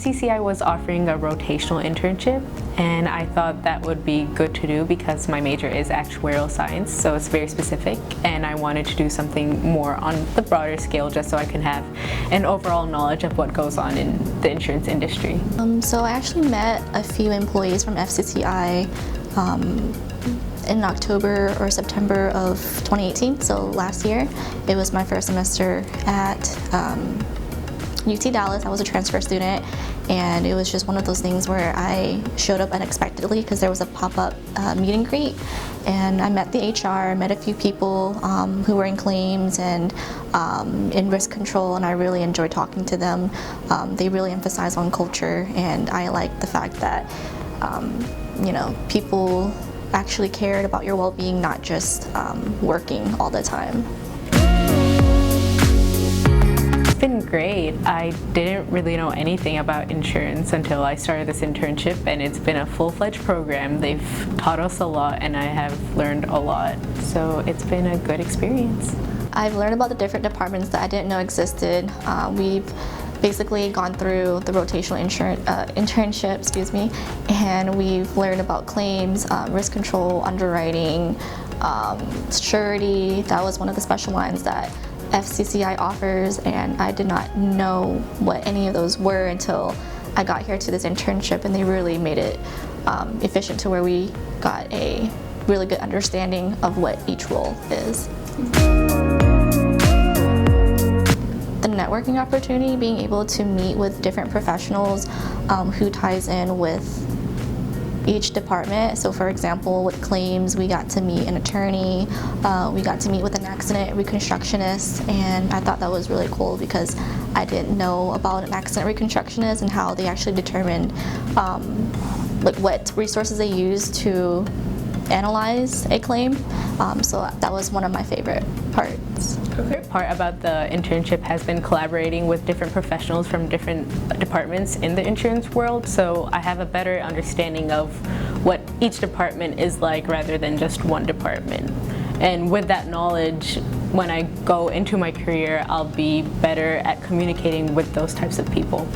FCCI was offering a rotational internship, and I thought that would be good to do because my major is actuarial science, so it's very specific, and I wanted to do something more on the broader scale just so I can have an overall knowledge of what goes on in the insurance industry. So I actually met a few employees from FCCI in October or September of 2018, so last year. It was my first semester at UT Dallas. I was a transfer student, and it was just one of those things where I showed up unexpectedly because there was a pop-up meet and greet, and I met the HR, met a few people who were in claims and in risk control, and I really enjoyed talking to them. They really emphasize on culture, and I like the fact that people actually cared about your well-being, not just working all the time. It's been great. I didn't really know anything about insurance until I started this internship, and it's been a full-fledged program. They've taught us a lot, and I have learned a lot, so it's been a good experience. I've learned about the different departments that I didn't know existed. We've basically gone through the rotational internship, and we've learned about claims, risk control, underwriting, surety. That was one of the special lines that FCCI offers, and I did not know what any of those were until I got here to this internship, and they really made it efficient to where we got a really good understanding of what each role is. The networking opportunity, being able to meet with different professionals who ties in with each department. So for example, with claims, we got to meet an attorney, we got to meet with an accident reconstructionist, and I thought that was really cool because I didn't know about an accident reconstructionist and how they actually determined what resources they use to analyze a claim. So that was one of my favorite parts. The favorite part about the internship has been collaborating with different professionals from different departments in the insurance world, so I have a better understanding of what each department is like rather than just one department. And with that knowledge, when I go into my career, I'll be better at communicating with those types of people.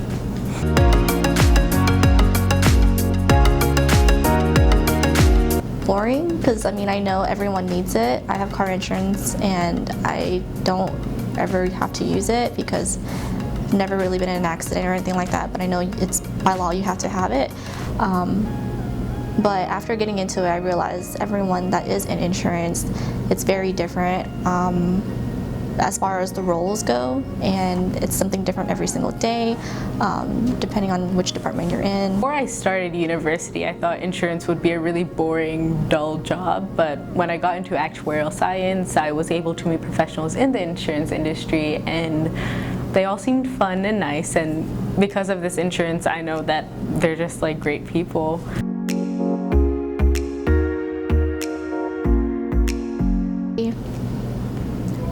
Boring, because I know everyone needs it. I have car insurance and I don't ever have to use it because I've never really been in an accident or anything like that, but I know it's by law you have to have it. But after getting into it, I realized everyone that is in insurance, it's very different as far as the roles go, and it's something different every single day, depending on which department you're in. Before I started university, I thought insurance would be a really boring, dull job, but when I got into actuarial science, I was able to meet professionals in the insurance industry, and they all seemed fun and nice, and because of this insurance, I know that they're just like great people.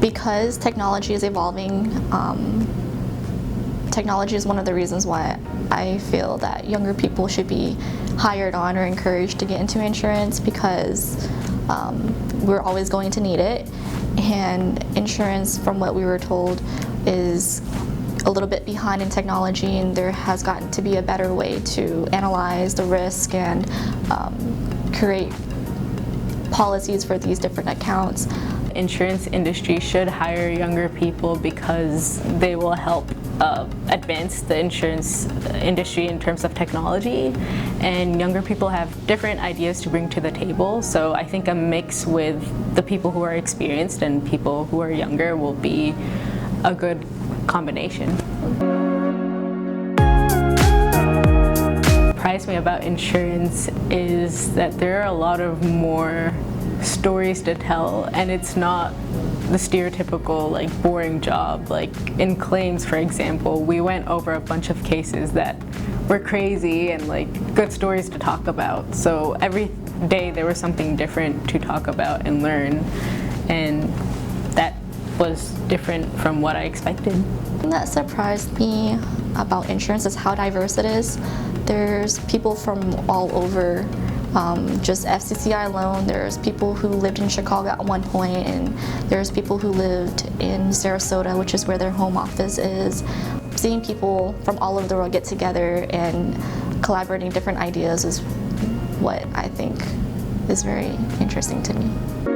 Because technology is evolving, technology is one of the reasons why I feel that younger people should be hired on or encouraged to get into insurance, because we're always going to need it, and insurance, from what we were told, is a little bit behind in technology, and there has gotten to be a better way to analyze the risk and create policies for these different accounts. Insurance industry should hire younger people because they will help advance the insurance industry in terms of technology, and younger people have different ideas to bring to the table, so I think a mix with the people who are experienced and people who are younger will be a good combination. What surprised me about insurance is that there are a lot of more stories to tell, and it's not the stereotypical boring job. Like in claims, for example, we went over a bunch of cases that were crazy and good stories to talk about. So every day there was something different to talk about and learn, and that was different from what I expected. What that surprised me about insurance is how diverse it is. There's people from all over. Just FCCI alone, there's people who lived in Chicago at one point, and there's people who lived in Sarasota, which is where their home office is. seeing people from all over the world get together and collaborating different ideas is what I think is very interesting to me.